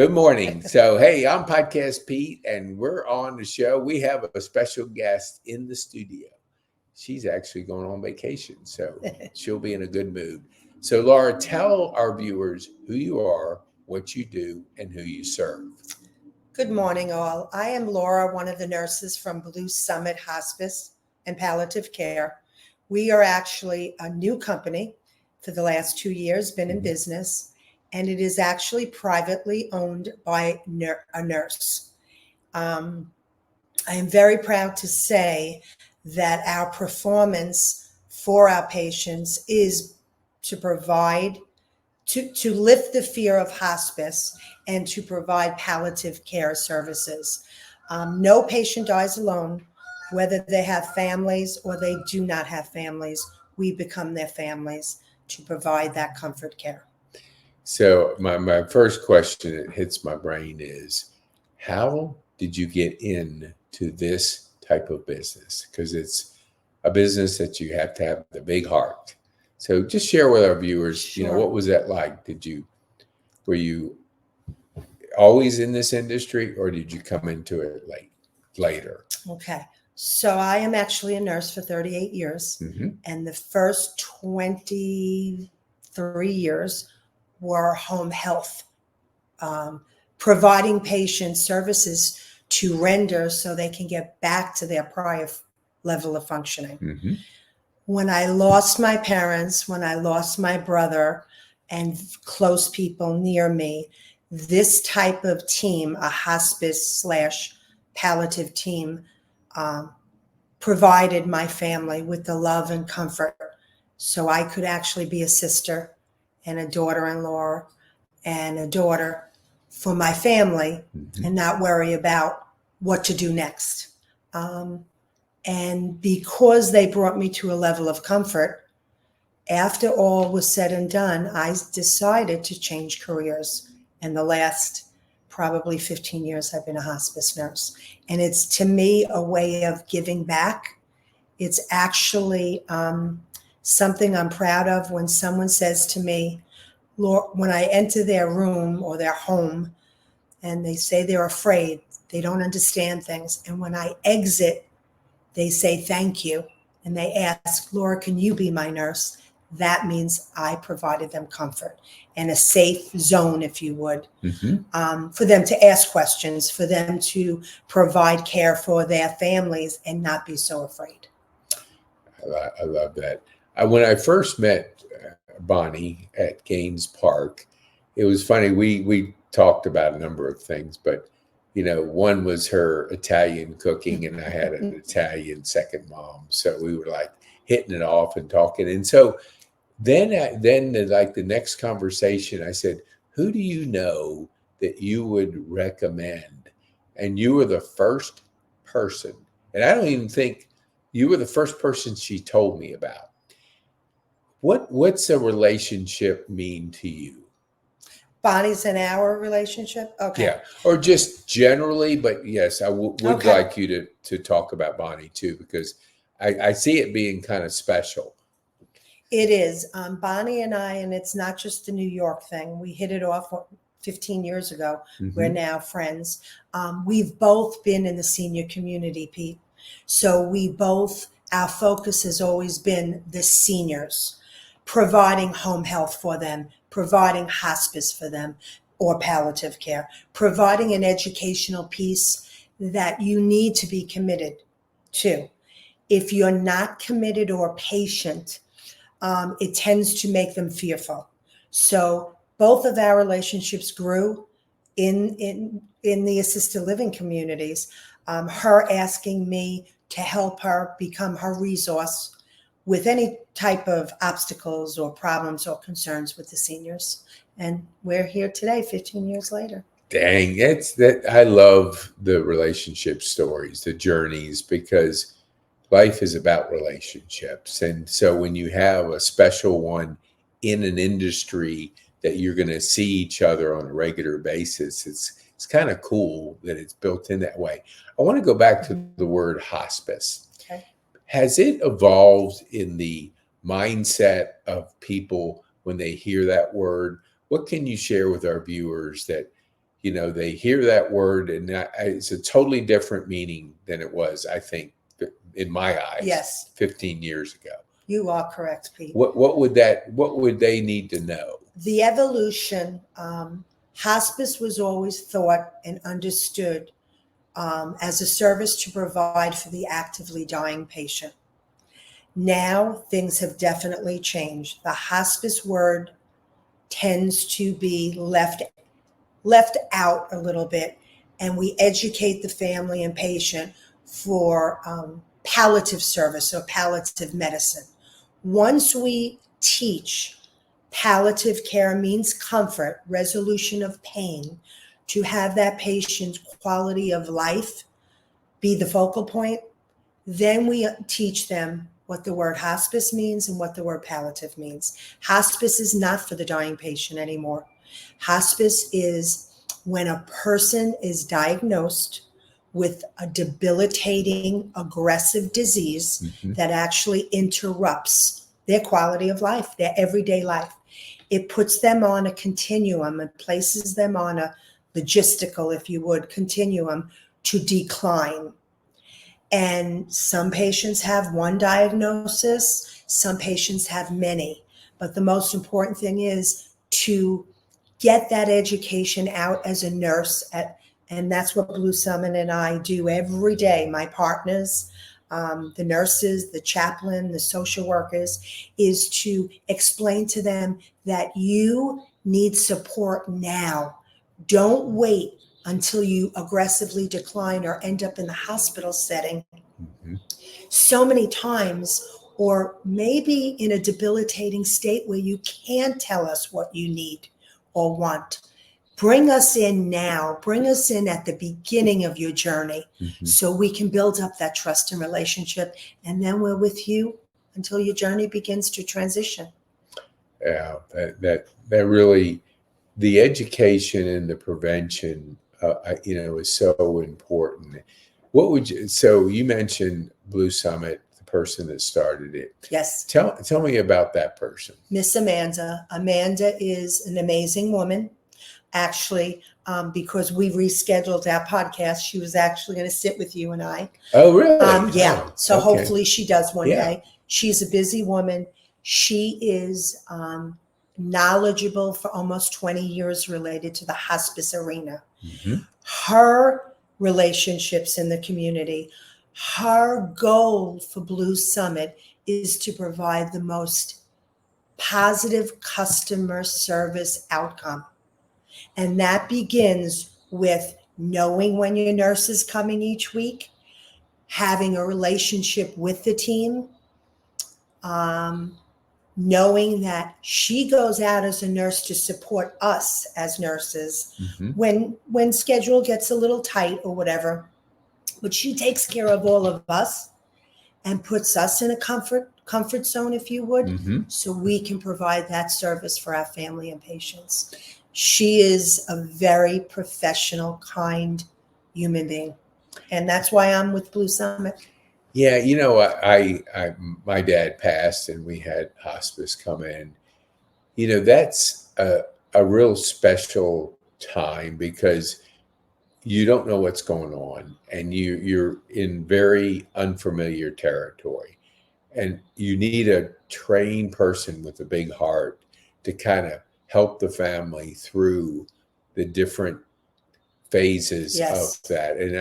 Good morning. So, hey, I'm Podcast Pete, and we're on the show. We have a special guest in the studio. She's actually going on vacation, so she'll be in a good mood. So, Laura, tell our viewers who you are, what you do, and who you serve. Good morning, all. I am Laura, one of the nurses from Blue Summit Hospice and Palliative Care. We are actually a new company for the last 2 years, been in business, and it is actually privately owned by a nurse. I am very proud to say that our performance for our patients is to provide to lift the fear of hospice and to provide palliative care services. No patient dies alone, whether they have families or they do not have families. We become their families to provide that comfort care. So, my first question that hits my brain is, how did you get into this type of business? Because it's a business that you have to have the big heart. So just share with our viewers, Sure. what was that like? Were you always in this industry, or did you come into it later? Okay. So I am actually a nurse for 38 years, and the first 23 years were home health, providing patients services to render so they can get back to their prior level of functioning. When I lost my parents, when I lost my brother and close people near me, this type of team, a hospice / palliative team, provided my family with the love and comfort so I could actually be a sister and a daughter-in-law and a daughter for my family and not worry about what to do next. And because they brought me to a level of comfort, after all was said and done, I decided to change careers. And the last probably 15 years, I've been a hospice nurse. And it's, to me, a way of giving back. It's actually something I'm proud of when someone says to me, when I enter their room or their home, and they say they're afraid, they don't understand things. And when I exit, they say thank you, and they ask, Laura, can you be my nurse? That means I provided them comfort and a safe zone, if you would, for them to ask questions, for them to provide care for their families and not be so afraid. I love that. When I first met Bonnie at Kane's Park, it was funny. We talked about a number of things, but one was her Italian cooking, and I had an Italian second mom. So we were like hitting it off and talking. And so then like the next conversation, I said, who do you know that you would recommend? And you were the first person. And I don't even think you were the first person she told me about. What's a relationship mean to you? Bonnie's and our relationship? Okay. Yeah, or just generally, but yes, I would like you to talk about Bonnie too, because I see it being kind of special. It is. Bonnie and I, and it's not just the New York thing. We hit it off 15 years ago. We're now friends. We've both been in the senior community, Pete. So our focus has always been the seniors, providing home health for them, providing hospice for them or palliative care, providing an educational piece that you need to be committed to. If you're not committed or patient, it tends to make them fearful. So both of our relationships grew in the assisted living communities. Her asking me to help her become her resource with any type of obstacles or problems or concerns with the seniors. And we're here today, 15 years later. Dang, I love the relationship stories, the journeys, because life is about relationships. And so when you have a special one in an industry that you're going to see each other on a regular basis, it's kind of cool that it's built in that way. I want to go back to the word hospice. Okay. Has it evolved in the mindset of people when they hear that word? What can you share with our viewers that, they hear that word, and it's a totally different meaning than it was, I think, in my eyes, Yes. 15 years ago. You are correct, Pete. What would they need to know? The evolution, hospice was always thought and understood as a service to provide for the actively dying patient. Now things have definitely changed. The hospice word tends to be left out a little bit, and we educate the family and patient for palliative service or palliative medicine. Once we teach palliative care means comfort, resolution of pain, to have that patient's quality of life be the focal point, then we teach them what the word hospice means and what the word palliative means. Hospice is not for the dying patient anymore. Hospice is when a person is diagnosed with a debilitating, aggressive disease that actually interrupts their quality of life, their everyday life. It puts them on a continuum and places them on a logistical, if you would, continuum to decline. And some patients have one diagnosis, some patients have many. But the most important thing is to get that education out as a nurse, and that's what Blue Summit and I do every day. My partners, the nurses, the chaplain, the social workers, is to explain to them that you need support now. Don't wait until you aggressively decline or end up in the hospital setting so many times, or maybe in a debilitating state where you can't tell us what you need or want. Bring us in now. Bring us in at the beginning of your journey so we can build up that trust and relationship, and then we're with you until your journey begins to transition. Yeah, that really, the education and the prevention, is so important. So you mentioned Blue Summit, the person that started it. Yes. Tell me about that person. Miss Amanda. Amanda is an amazing woman. Actually, because we rescheduled our podcast, she was actually going to sit with you and I. Oh, really? Yeah. Oh, so okay. Hopefully she does one day. She's a busy woman. She is knowledgeable for almost 20 years related to the hospice arena. Her relationships in the community, her goal for Blue Summit is to provide the most positive customer service outcome. And that begins with knowing when your nurse is coming each week, having a relationship with the team, knowing that she goes out as a nurse to support us as nurses when schedule gets a little tight or whatever. But she takes care of all of us and puts us in a comfort zone, if you would, so we can provide that service for our family and patients. She is a very professional, kind human being. And that's why I'm with Blue Summit. Yeah, my dad passed and we had hospice come in. That's a real special time because you don't know what's going on and you're in very unfamiliar territory. And you need a trained person with a big heart to kind of help the family through the different phases of that. And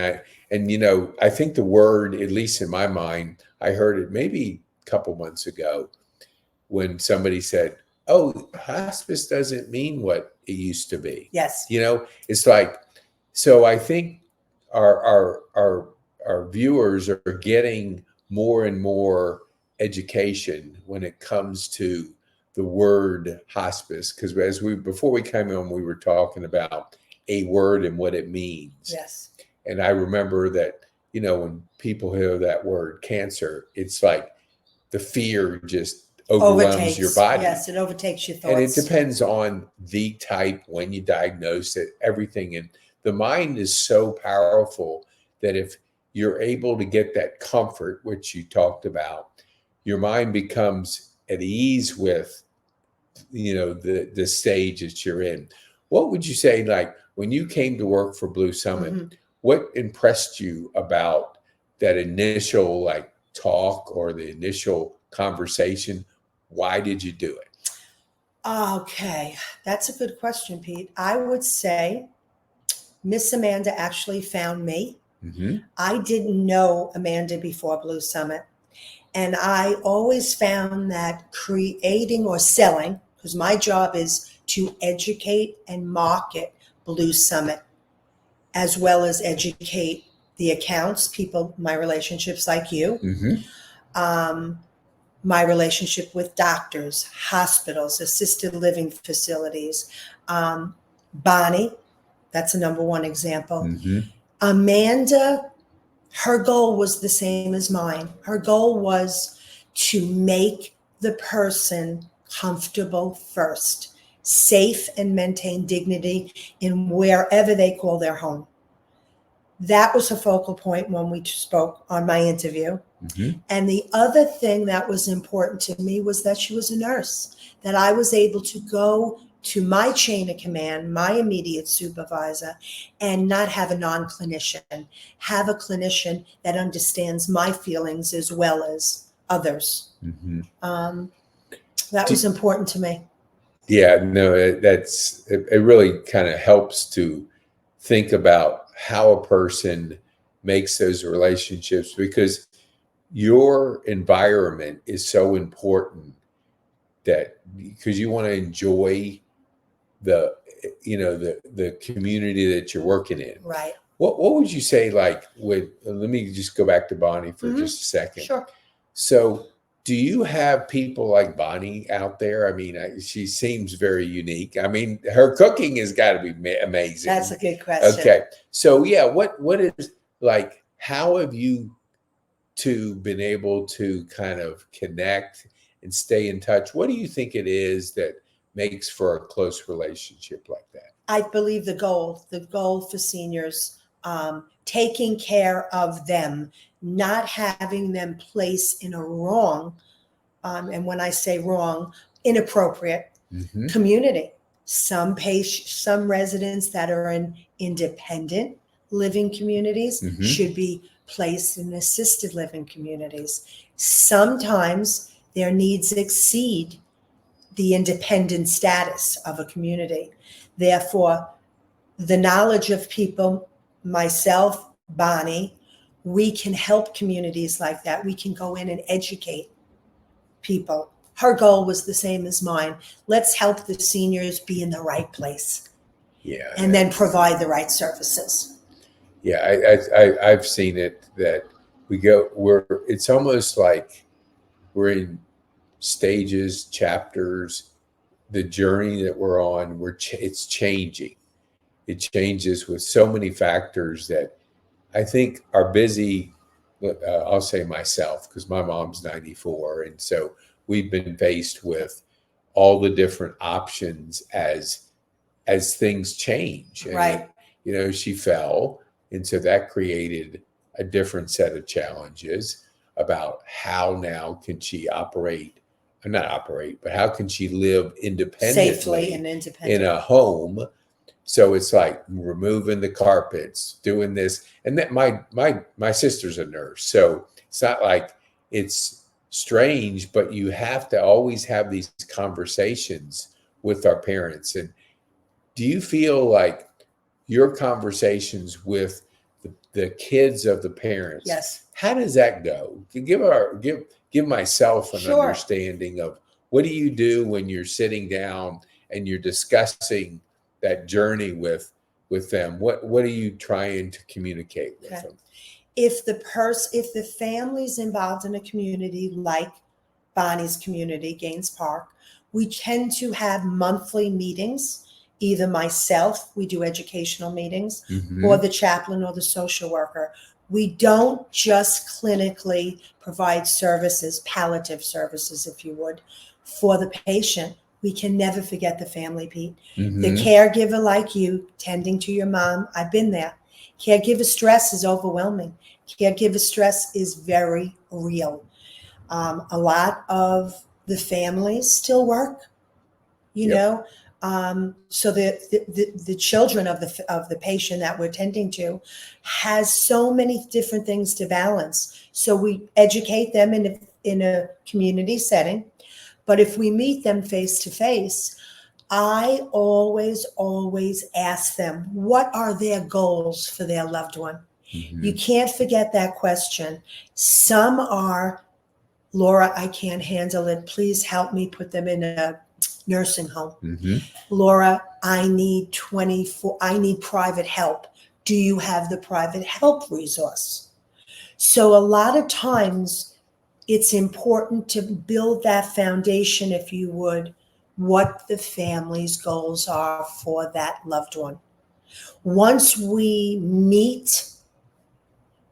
I think the word, at least in my mind, I heard it maybe a couple months ago when somebody said, "Oh, hospice doesn't mean what it used to be." Yes. It's like, so I think our viewers are getting more and more education when it comes to the word hospice, because before we came on, we were talking about a word and what it means. Yes. And I remember that, when people hear that word cancer, it's like the fear just overwhelms your body. Yes, it overtakes your thoughts. And it depends on the type, when you diagnose it, everything. And the mind is so powerful that if you're able to get that comfort, which you talked about, your mind becomes at ease with, the stage that you're in. What would you say, like when you came to work for Blue Summit, Mhm. what impressed you about that initial like talk or the initial conversation? Why did you do it? Okay, that's a good question, Pete. I would say Miss Amanda actually found me. Mm-hmm. I didn't know Amanda before Blue Summit. And I always found that creating or selling, because my job is to educate and market Blue Summit, as well as educate the accounts, people, my relationships like you, Mm-hmm. um, my relationship with doctors, hospitals, assisted living facilities. Bonnie, that's a number one example. Mm-hmm. Amanda, her goal was the same as mine. Her goal was to make the person comfortable first, safe, and maintain dignity in wherever they call their home. That was a focal point when we spoke on my interview. Mm-hmm. And the other thing that was important to me was that she was a nurse, that I was able to go to my chain of command, my immediate supervisor, and not have a non-clinician, have a clinician that understands my feelings as well as others. Mm-hmm. That was important to me. Yeah, no, it really kind of helps to think about how a person makes those relationships, because your environment is so important, that because you want to enjoy the the community that you're working in. Right. What would you say, like, let me just go back to Bonnie for just a second. Sure. So do you have people like Bonnie out there? I mean, she seems very unique. I mean, her cooking has got to be amazing. That's a good question. Okay. So yeah, what is, like, how have you two been able to kind of connect and stay in touch? What do you think it is that makes for a close relationship like that? I believe the goal for seniors, taking care of them, not having them placed in a wrong, and when I say wrong, inappropriate Mm-hmm. community. Some residents that are in independent living communities Mm-hmm. should be placed in assisted living communities. Sometimes their needs exceed the independent status of a community. Therefore, the knowledge of people, myself, Bonnie, we can help communities like that. We can go in and educate people. Her goal was the same as mine. Let's help the seniors be in the right place. Yeah. And then provide the right services. Yeah, I've seen it, that it's almost like we're in stages, chapters, the journey that we're on, it's changing. It changes with so many factors that I think are busy. I'll say myself, because my mom's 94. And so we've been faced with all the different options as things change. And, Right. she fell. And so that created a different set of challenges about how now can she not operate, but how can she live independently, Safely and independently in a home. So it's like removing the carpets, doing this, and that my sister's a nurse, so it's not like it's strange, but you have to always have these conversations with our parents. And do you feel like your conversations with the kids of the parents? Yes. How does that go? Give myself an Sure. understanding of what do you do when you're sitting down and you're discussing that journey with them. What are you trying to communicate with them? If the family's involved in a community like Bonnie's community, Gaines Park, we tend to have monthly meetings. Either myself, we do educational meetings, Mm-hmm. or the chaplain or the social worker. We don't just clinically provide services, palliative services, if you would, for the patient. We can never forget the family, Pete. Mm-hmm. The caregiver like you, tending to your mom, I've been there. Caregiver stress is overwhelming. Caregiver stress is very real. A lot of the families still work, Yep. So the children of the patient that we're tending to has so many different things to balance. So we educate them in a community setting, but if we meet them face to face, I always ask them, what are their goals for their loved one? Mm-hmm. You can't forget that question. Some are, Laura, I can't handle it. Please help me put them in a nursing home. Mm-hmm. Laura, I need private help. Do you have the private help resource? So a lot of times it's important to build that foundation, if you would, what the family's goals are for that loved one. Once we meet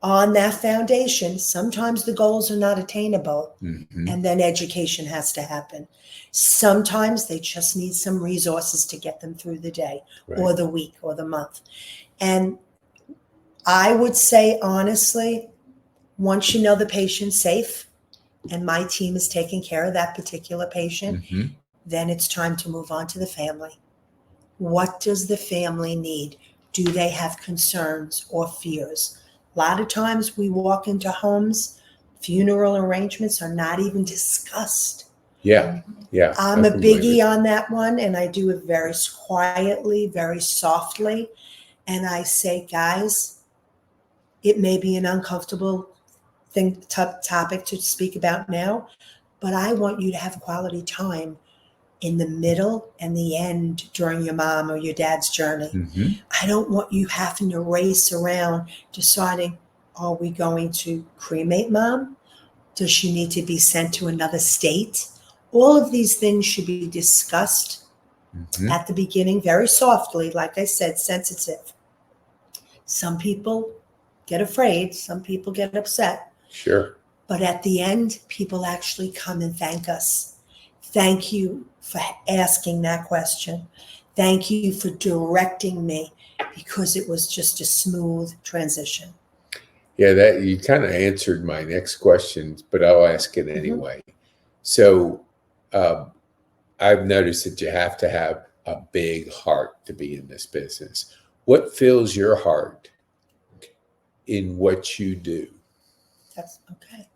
on that foundation, sometimes the goals are not attainable, Mm-hmm. and then education has to happen. Sometimes they just need some resources to get them through the day, Right. or the week or the month. And I would say, honestly, once you know the patient's safe and my team is taking care of that particular patient, Mm-hmm. then it's time to move on to the family. What does the family need? Do they have concerns or fears? A lot of times we walk into homes, funeral arrangements are not even discussed. Yeah. Yeah. I'm a biggie on that one, and I do it very quietly, very softly. And I say, guys, it may be an uncomfortable topic to speak about now, but I want you to have quality time in the middle and the end during your mom or your dad's journey. Mm-hmm. I don't want you having to race around deciding, are we going to cremate mom? Does she need to be sent to another state? All of these things should be discussed Mm-hmm. at the beginning, very softly, like I said, sensitive. Some people get afraid, some people get upset. Sure. But at the end, people actually come and thank us. Thank you for asking that question. Thank you for directing me, because it was just a smooth transition. Yeah, that you kind of answered my next question, but I'll ask it anyway. So I've noticed that you have to have a big heart to be in this business. What fills your heart in what you do? That's okay.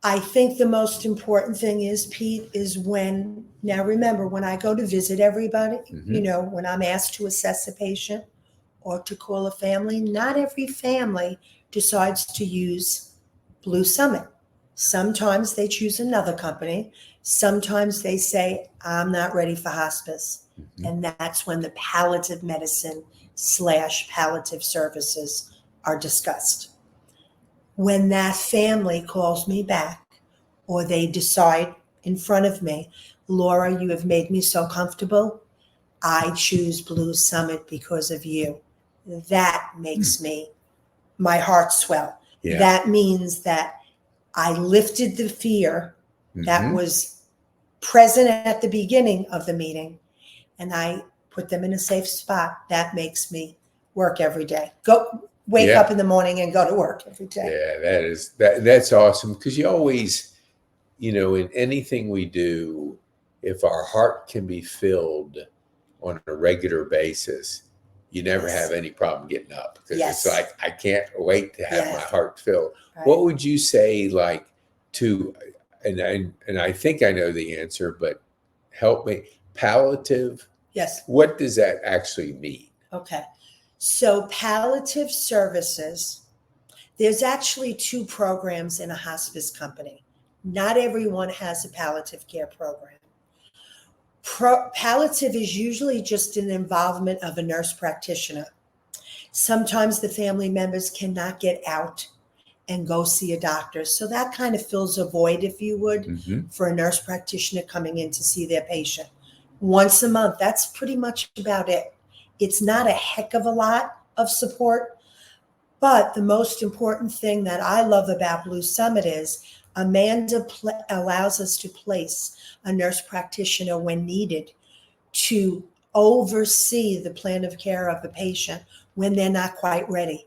I think the most important thing is, Pete, is now remember, when I go to visit everybody, Mm-hmm. when I'm asked to assess a patient or to call a family, not every family decides to use Blue Summit. Sometimes they choose another company. Sometimes they say, I'm not ready for hospice. Mm-hmm. And that's when the palliative medicine / palliative services are discussed. When that family calls me back, or they decide in front of me, Laura, you have made me so comfortable, I choose Blue Summit because of you. That makes my heart swell. Yeah. That means that I lifted the fear that Mm-hmm. was present at the beginning of the meeting, and I put them in a safe spot. That makes me work every day. Wake Yeah. up in the morning and go to work every day. Yeah, that's awesome, because you always, in anything we do, if our heart can be filled on a regular basis, you never Yes. have any problem getting up, because Yes. it's like, I can't wait to have my Yes. heart filled. Right. What would you say, like, to, and I think I know the answer, but help me, palliative, Yes. what does that actually mean? Okay. So palliative services, there's actually 2 programs in a hospice company. Not everyone has a palliative care program. Palliative is usually just an involvement of a nurse practitioner. Sometimes the family members cannot get out and go see a doctor. So that kind of fills a void, if you would, Mm-hmm. for a nurse practitioner coming in to see their patient. Once a month, that's pretty much about it. It's not a heck of a lot of support, but the most important thing that I love about Blue Summit is Amanda allows us to place a nurse practitioner when needed to oversee the plan of care of the patient when they're not quite ready,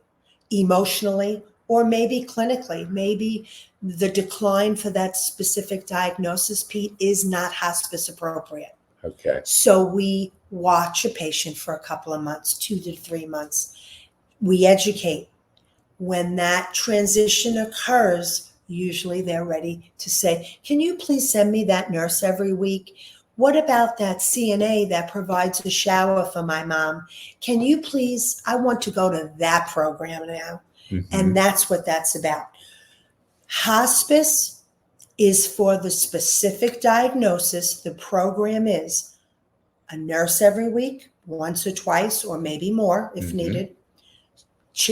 emotionally or maybe clinically. Maybe the decline for that specific diagnosis, Pete, is not hospice appropriate. Okay. So we watch a patient for a couple of months, 2 to 3 months. We educate. When that transition occurs, usually they're ready to say, can you please send me that nurse every week? What about that CNA that provides a shower for my mom? Can you please, I want to go to that program now. Mm-hmm. And that's what that's about. Hospice is for the specific diagnosis. The program is a nurse every week, once or twice, or maybe more if Mm-hmm. needed,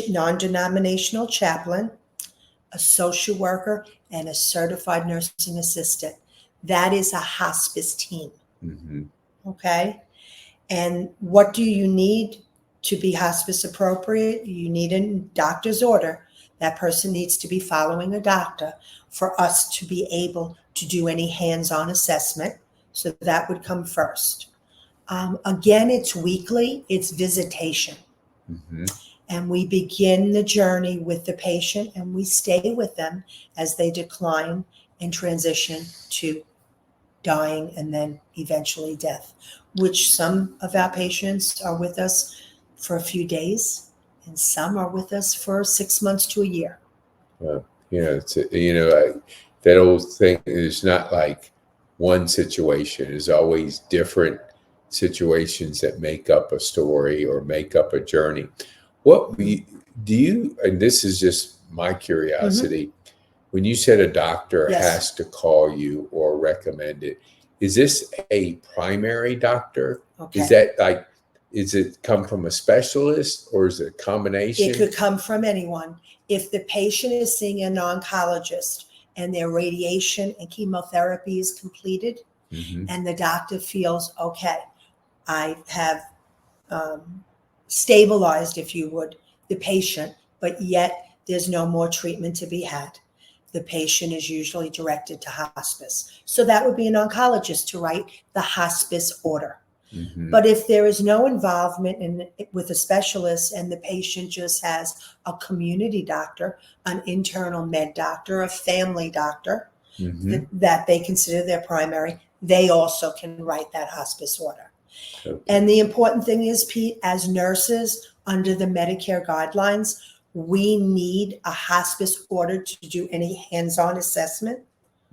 non-denominational chaplain, a social worker, and a certified nursing assistant. That is a hospice team. Mm-hmm. Okay? And what do you need to be hospice appropriate? You need a doctor's order. That person needs to be following a doctor for us to be able to do any hands-on assessment. So that would come first. Again, it's weekly, it's visitation. Mm-hmm. And we begin the journey with the patient and we stay with them as they decline and transition to dying and then eventually death, which some of our patients are with us for a few days and some are with us for 6 months to a year. It's that old thing is not like one situation. There's always different situations that make up a story or make up a journey. What do you, and this is just my curiosity, when you said a doctor Yes. has to call you or recommend it, is this a primary doctor? Okay. Is that like, is it come from a specialist or is it a combination? It could come from anyone. If the patient is seeing an oncologist and their radiation and chemotherapy is completed, Mm-hmm. and the doctor feels, okay, I have stabilized, if you would, the patient, but yet there's no more treatment to be had. The patient is usually directed to hospice. So that would be an oncologist to write the hospice order. Mm-hmm. But if there is no involvement with a specialist and the patient just has a community doctor, an internal med doctor, a family doctor, Mm-hmm. that they consider their primary, they also can write that hospice order. Okay. And the important thing is, Pete, as nurses under the Medicare guidelines, we need a hospice order to do any hands-on assessment.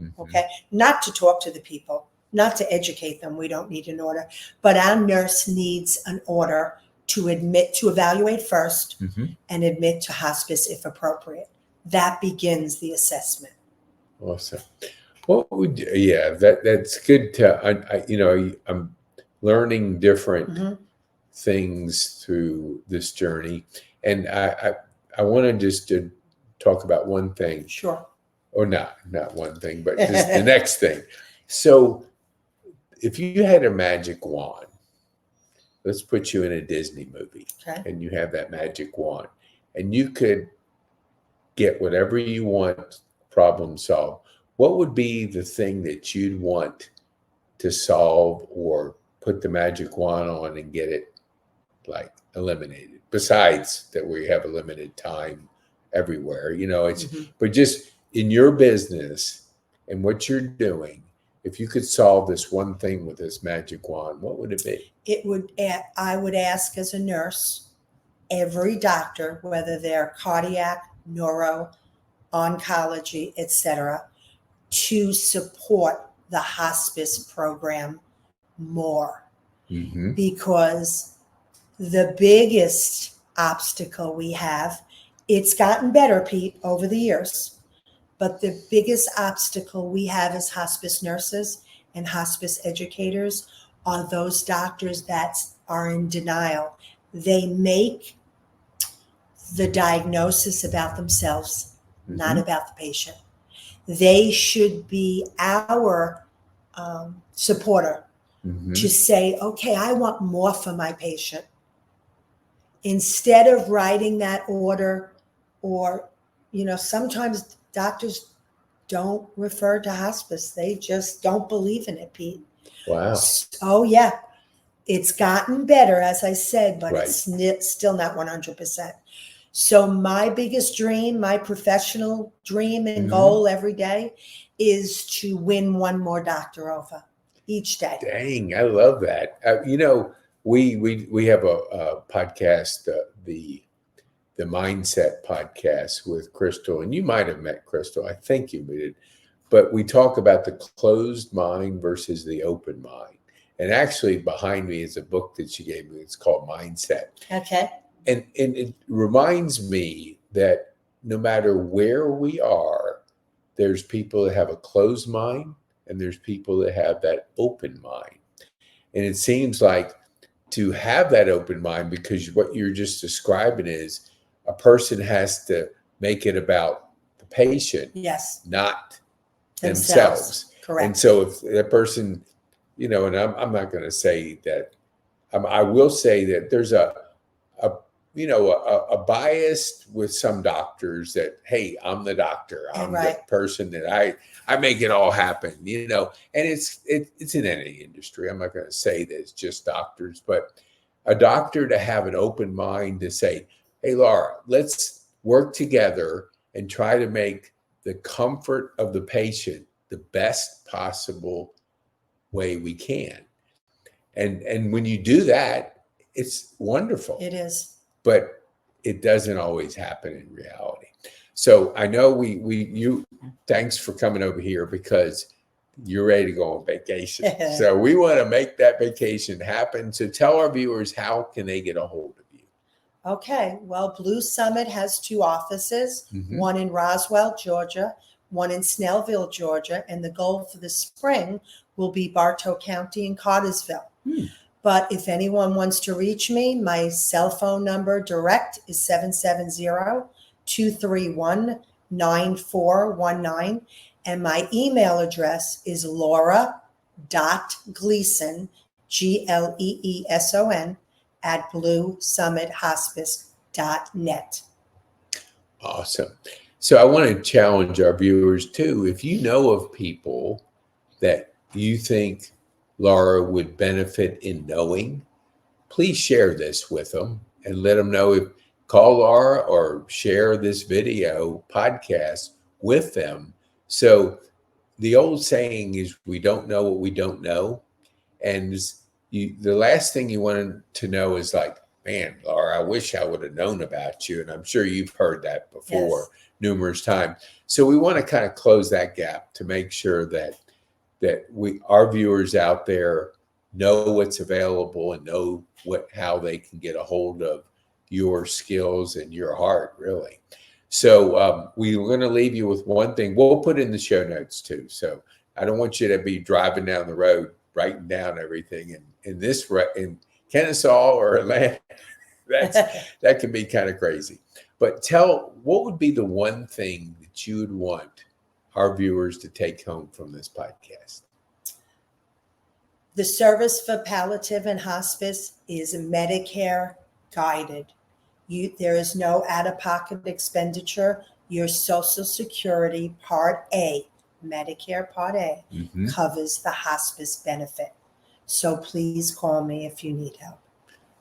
Mm-hmm. Okay, not to talk to the people, not to educate them. We don't need an order, but our nurse needs an order to evaluate first, Mm-hmm. and admit to hospice if appropriate. That begins the assessment. Awesome. That's good to, I'm learning different Mm-hmm. things through this journey. And I want to just to talk about one thing. Sure. Or not one thing, but just the next thing. So if you had a magic wand, let's put you in a Disney movie, Okay. and you have that magic wand, and you could get whatever you want, problem solved. What would be the thing that you'd want to solve or put the magic wand on and get it like eliminated? Besides that, we have a limited time everywhere, Mm-hmm. but just in your business and what you're doing, if you could solve this one thing with this magic wand, what would it be? I would ask as a nurse, every doctor, whether they're cardiac, neuro, oncology, etc., to support the hospice program more. Mm-hmm. Because the biggest obstacle we have, it's gotten better, Pete, over the years, but the biggest obstacle we have as hospice nurses and hospice educators are those doctors that are in denial. They make the diagnosis about themselves, Mm-hmm. not about the patient. They should be our supporter. Mm-hmm. To say, okay, I want more for my patient. Instead of writing that order, or, sometimes doctors don't refer to hospice. They just don't believe in it, Pete. Wow. Oh, yeah. It's gotten better, as I said, but Right. It's still not 100%. So my biggest dream, my professional dream and Mm-hmm. goal every day is to win one more doctor over. each day. Dang, I love that. We have a podcast, the Mindset podcast with Crystal, and you might have met Crystal. I think you did, but we talk about the closed mind versus the open mind. And actually, behind me is a book that she gave me. It's called Mindset. Okay. And it reminds me that no matter where we are, there's people that have a closed mind and there's people that have that open mind. And it seems like to have that open mind, because what you're just describing is a person has to make it about the patient, Yes. not themselves. Correct. And so if that person, and I'm not going to say that, I will say that there's a bias with some doctors that, hey, I'm the doctor. I'm the person that I make it all happen, and it's in any industry. I'm not going to say that it's just doctors, but a doctor to have an open mind to say, hey, Laura, let's work together and try to make the comfort of the patient the best possible way we can. And when you do that, it's wonderful. It is. But it doesn't always happen in reality. So I know thanks for coming over here because you're ready to go on vacation. So we want to make that vacation happen. So tell our viewers, how can they get a hold of you? Okay. Well, Blue Summit has 2 offices, one in Roswell, Georgia, one in Snellville, Georgia, and the goal for the spring will be Bartow County and Cartersville. But if anyone wants to reach me, my cell phone number direct is 770-231-9419. And my email address is laura.gleeson, Gleeson, at bluesummithospice.net. Awesome. So I want to challenge our viewers too. If you know of people that you think Laura would benefit in knowing, please share this with them and let them know. Call Laura or share this video podcast with them. So the old saying is, we don't know what we don't know. And the last thing you want to know is like, man, Laura, I wish I would have known about you. And I'm sure you've heard that before numerous times. So we want to kind of close that gap to make sure that our viewers out there know what's available and know how they can get a hold of your skills and your heart, really. So we're going to leave you with one thing. We'll put in the show notes too. So I don't want you to be driving down the road writing down everything in Kennesaw or Atlanta. That can be kind of crazy. But what would be the one thing that you would want our viewers to take home from this podcast? The service for palliative and hospice is Medicare guided. There is no out-of-pocket expenditure. Your Social Security Part A, Medicare Part A, covers the hospice benefit. So please call me if you need help.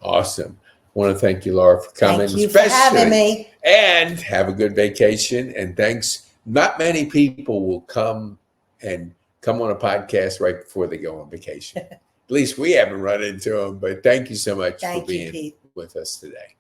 Awesome. I want to thank you, Laura, for coming. Thank you for having me. And have a good vacation. And thanks. Not many people will come on a podcast right before they go on vacation. At least we haven't run into them. But thank you so much for being with us today.